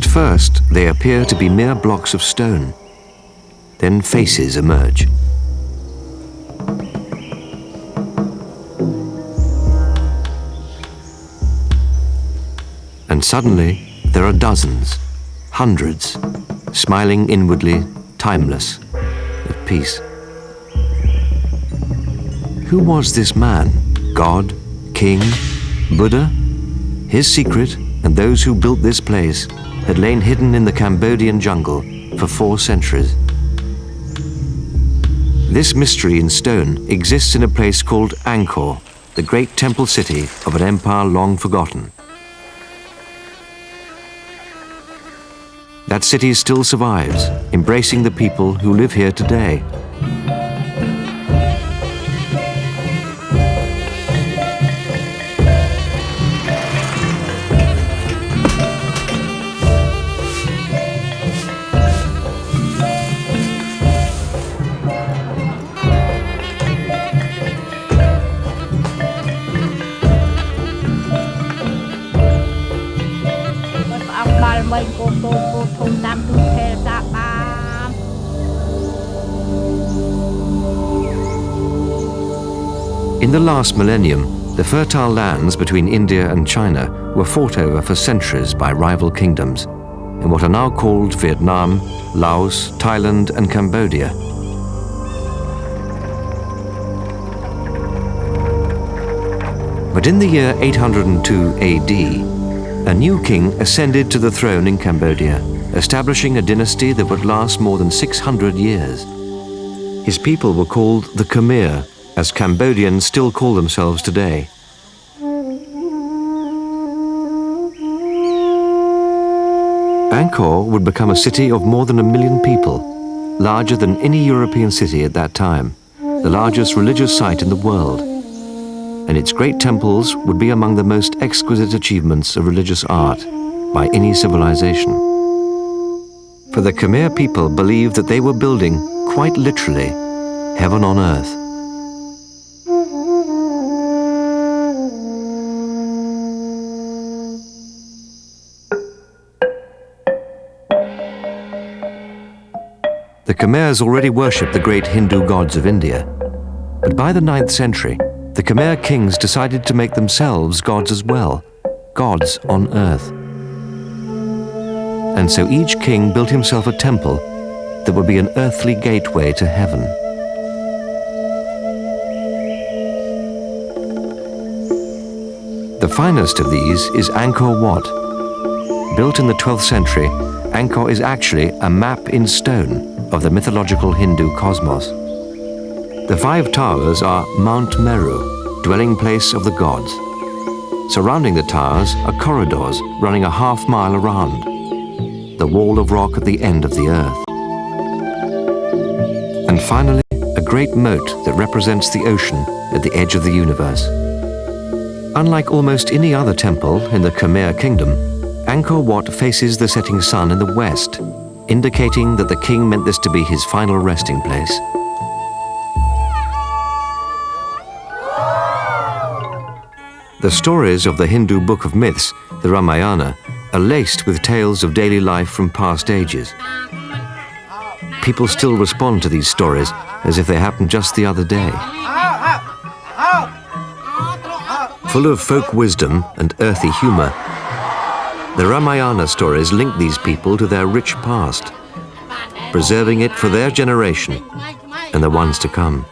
At first, they appear to be mere blocks of stone. Then faces emerge. And suddenly, there are dozens, hundreds, smiling inwardly, timeless, at peace. Who was this man? God? King? Buddha? His secret, and those who built this place, had lain hidden in the Cambodian jungle for 4 centuries. This mystery in stone exists in a place called Angkor, the great temple city of an empire long forgotten. That city still survives, embracing the people who live here today. In the last millennium, the fertile lands between India and China were fought over for centuries by rival kingdoms in what are now called Vietnam, Laos, Thailand, and Cambodia. But in the year 802 AD, a new king ascended to the throne in Cambodia, establishing a dynasty that would last more than 600 years. His people were called the Khmer, as Cambodians still call themselves today. Angkor would become a city of more than 1 million people, larger than any European city at that time, the largest religious site in the world. And its great temples would be among the most exquisite achievements of religious art by any civilization. For the Khmer people believed that they were building, quite literally, heaven on earth. The Khmers already worshipped the great Hindu gods of India. But by the 9th century, the Khmer kings decided to make themselves gods as well, gods on earth. And so each king built himself a temple that would be an earthly gateway to heaven. The finest of these is Angkor Wat. Built in the 12th century, Angkor is actually a map in stone of the mythological Hindu cosmos. The 5 towers are Mount Meru, dwelling place of the gods. Surrounding the towers are corridors running a half-mile around, the wall of rock at the end of the earth. And finally, a great moat that represents the ocean at the edge of the universe. Unlike almost any other temple in the Khmer kingdom, Angkor Wat faces the setting sun in the west, indicating that the king meant this to be his final resting place. The stories of the Hindu book of myths, the Ramayana, are laced with tales of daily life from past ages. People still respond to these stories as if they happened just the other day. Full of folk wisdom and earthy humor, the Ramayana stories link these people to their rich past, preserving it for their generation and the ones to come.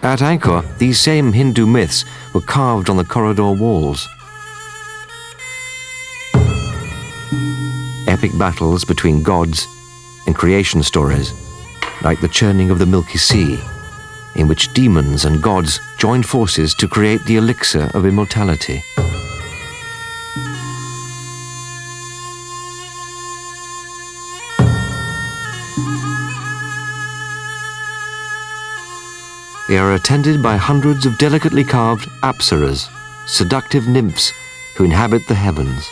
At Angkor, these same Hindu myths were carved on the corridor walls. Epic battles between gods and creation stories, like the churning of the Milky Sea, in which demons and gods joined forces to create the elixir of immortality. They are attended by hundreds of delicately carved apsaras, seductive nymphs who inhabit the heavens.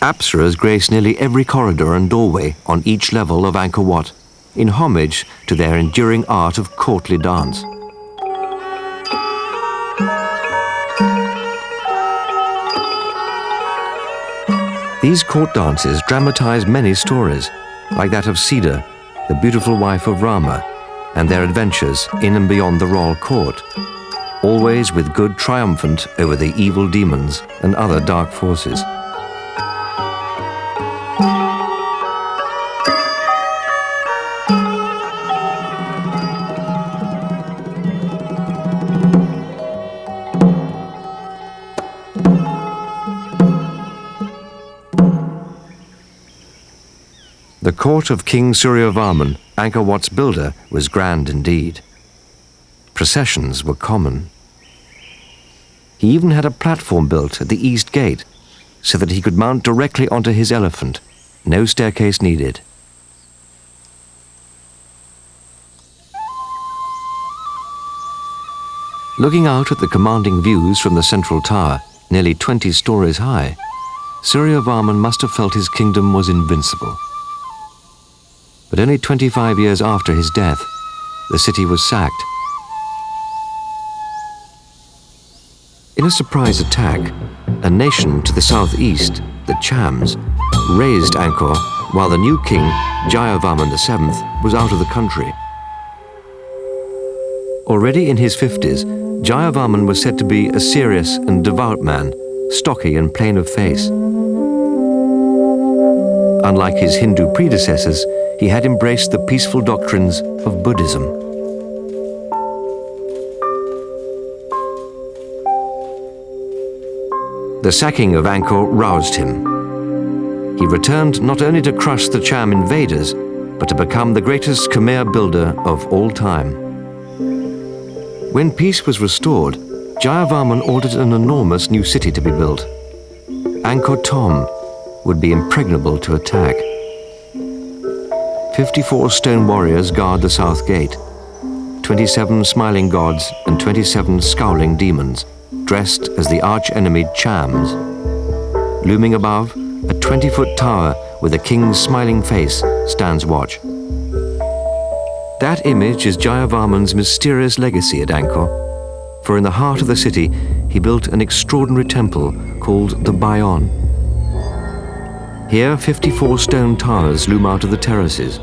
Apsaras grace nearly every corridor and doorway on each level of Angkor Wat, in homage to their enduring art of courtly dance. These court dances dramatize many stories, like that of Sita, the beautiful wife of Rama, and their adventures in and beyond the royal court, always with good triumphant over the evil demons and other dark forces. The court of King Suryavarman, Angkor Wat's builder, was grand indeed. Processions were common. He even had a platform built at the east gate so that he could mount directly onto his elephant, no staircase needed. Looking out at the commanding views from the central tower, nearly 20 stories high, Suryavarman must have felt his kingdom was invincible. But only 25 years after his death, the city was sacked. In a surprise attack, a nation to the southeast, the Chams, razed Angkor while the new king, Jayavarman VII, was out of the country. Already in his 50s, Jayavarman was said to be a serious and devout man, stocky and plain of face. Unlike his Hindu predecessors, he had embraced the peaceful doctrines of Buddhism. The sacking of Angkor roused him. He returned not only to crush the Cham invaders, but to become the greatest Khmer builder of all time. When peace was restored, Jayavarman ordered an enormous new city to be built. Angkor Thom would be impregnable to attack. 54 stone warriors guard the south gate, 27 smiling gods and 27 scowling demons, dressed as the arch-enemy Chams. Looming above, a 20-foot tower with a king's smiling face stands watch. That image is Jayavarman's mysterious legacy at Angkor, for in the heart of the city he built an extraordinary temple called the Bayon. Here 54 stone towers loom out of the terraces,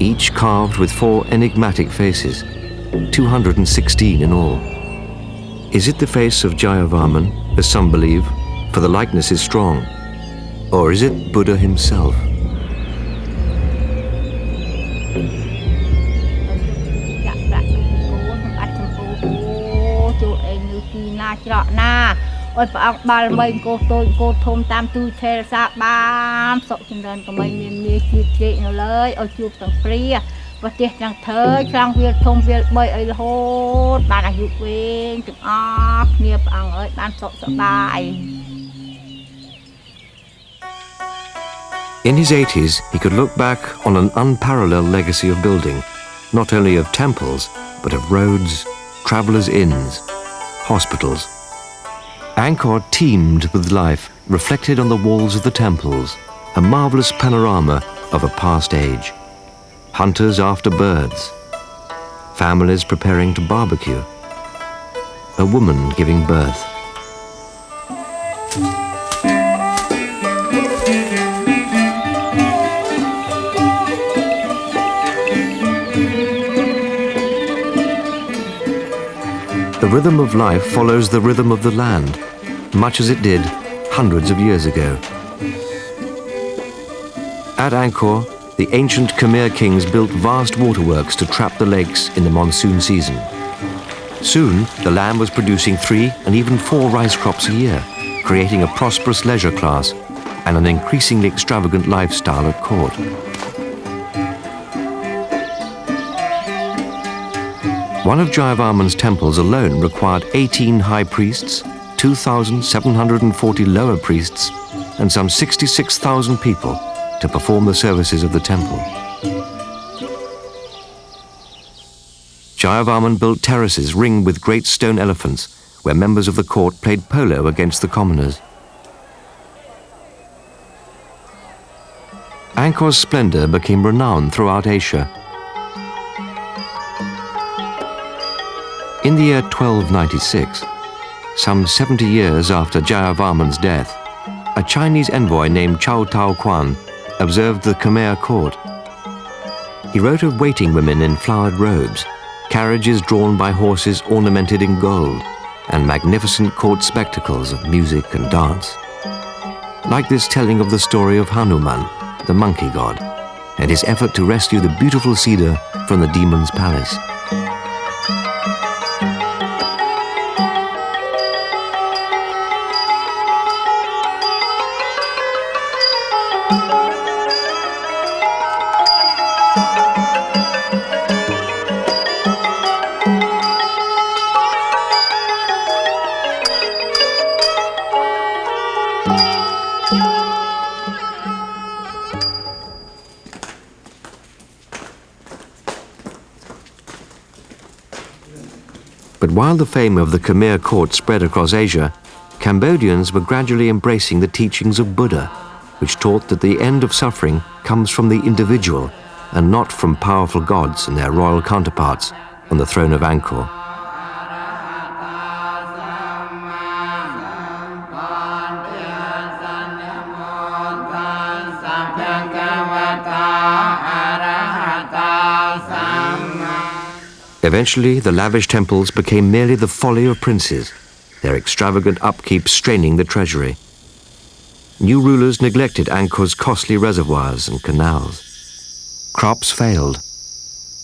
each carved with 4 enigmatic faces, 216 in all. Is it the face of Jayavarman, as some believe, for the likeness is strong, or is it Buddha himself? In his 80s, he could look back on an unparalleled legacy of building, not only of temples, but of roads, travelers' inns, hospitals. Angkor teemed with life reflected on the walls of the temples, a marvelous panorama of a past age. Hunters after birds, families preparing to barbecue, a woman giving birth. The rhythm of life follows the rhythm of the land, much as it did hundreds of years ago. At Angkor, the ancient Khmer kings built vast waterworks to trap the lakes in the monsoon season. Soon, the land was producing 3 and even 4 rice crops a year, creating a prosperous leisure class and an increasingly extravagant lifestyle at court. One of Jayavarman's temples alone required 18 high priests, 2,740 lower priests, and some 66,000 people to perform the services of the temple. Jayavarman built terraces ringed with great stone elephants where members of the court played polo against the commoners. Angkor's splendor became renowned throughout Asia. In the year 1296, some 70 years after Jayavarman's death, a Chinese envoy named Chow Tao Quan observed the Khmer court. He wrote of waiting women in flowered robes, carriages drawn by horses ornamented in gold, and magnificent court spectacles of music and dance. Like this telling of the story of Hanuman, the monkey god, and his effort to rescue the beautiful cedar from the demon's palace. But while the fame of the Khmer court spread across Asia, Cambodians were gradually embracing the teachings of Buddha, which taught that the end of suffering comes from the individual and not from powerful gods and their royal counterparts on the throne of Angkor. Eventually, the lavish temples became merely the folly of princes, their extravagant upkeep straining the treasury. New rulers neglected Angkor's costly reservoirs and canals. Crops failed.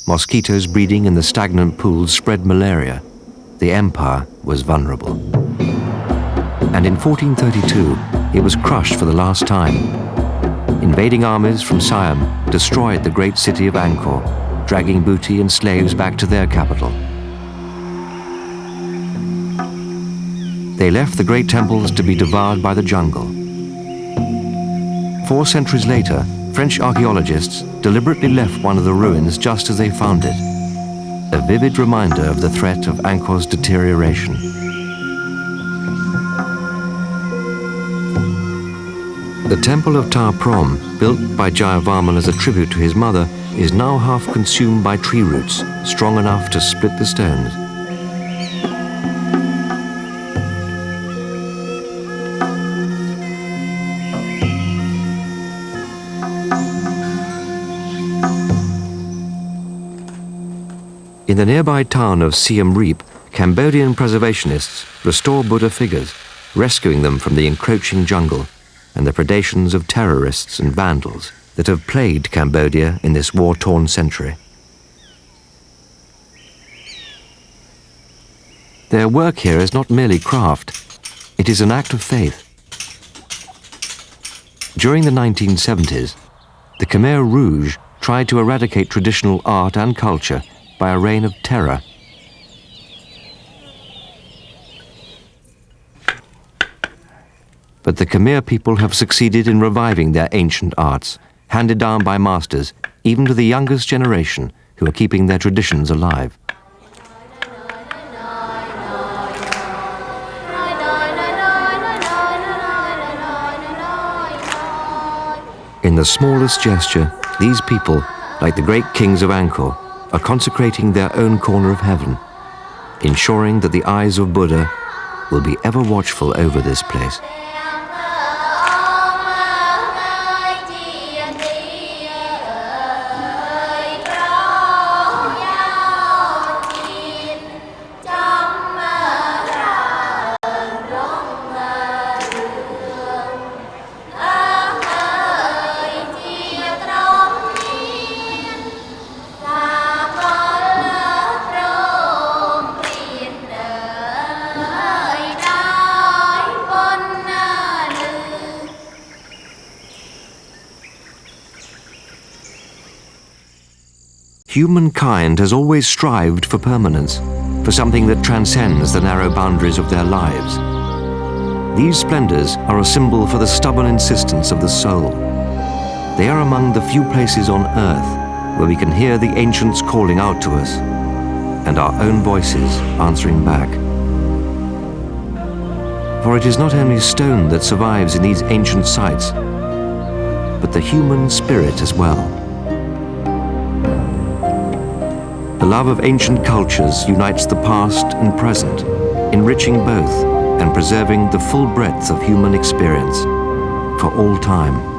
Mosquitoes breeding in the stagnant pools spread malaria. The empire was vulnerable. And in 1432, it was crushed for the last time. Invading armies from Siam destroyed the great city of Angkor, dragging booty and slaves back to their capital. They left the great temples to be devoured by the jungle. 4 centuries later, French archaeologists deliberately left one of the ruins just as they found it, a vivid reminder of the threat of Angkor's deterioration. The temple of Ta Prohm, built by Jayavarman as a tribute to his mother, is now half consumed by tree roots, strong enough to split the stones. In the nearby town of Siem Reap, Cambodian preservationists restore Buddha figures, rescuing them from the encroaching jungle and the predations of terrorists and vandals that have plagued Cambodia in this war-torn century. Their work here is not merely craft, it is an act of faith. During the 1970s, the Khmer Rouge tried to eradicate traditional art and culture by a reign of terror. But the Khmer people have succeeded in reviving their ancient arts, handed down by masters, even to the youngest generation, who are keeping their traditions alive. In the smallest gesture, these people, like the great kings of Angkor, are consecrating their own corner of heaven, ensuring that the eyes of Buddha will be ever watchful over this place. Humankind has always strived for permanence, for something that transcends the narrow boundaries of their lives. These splendors are a symbol for the stubborn insistence of the soul. They are among the few places on earth where we can hear the ancients calling out to us, and our own voices answering back. For it is not only stone that survives in these ancient sites, but the human spirit as well. The love of ancient cultures unites the past and present, enriching both and preserving the full breadth of human experience for all time.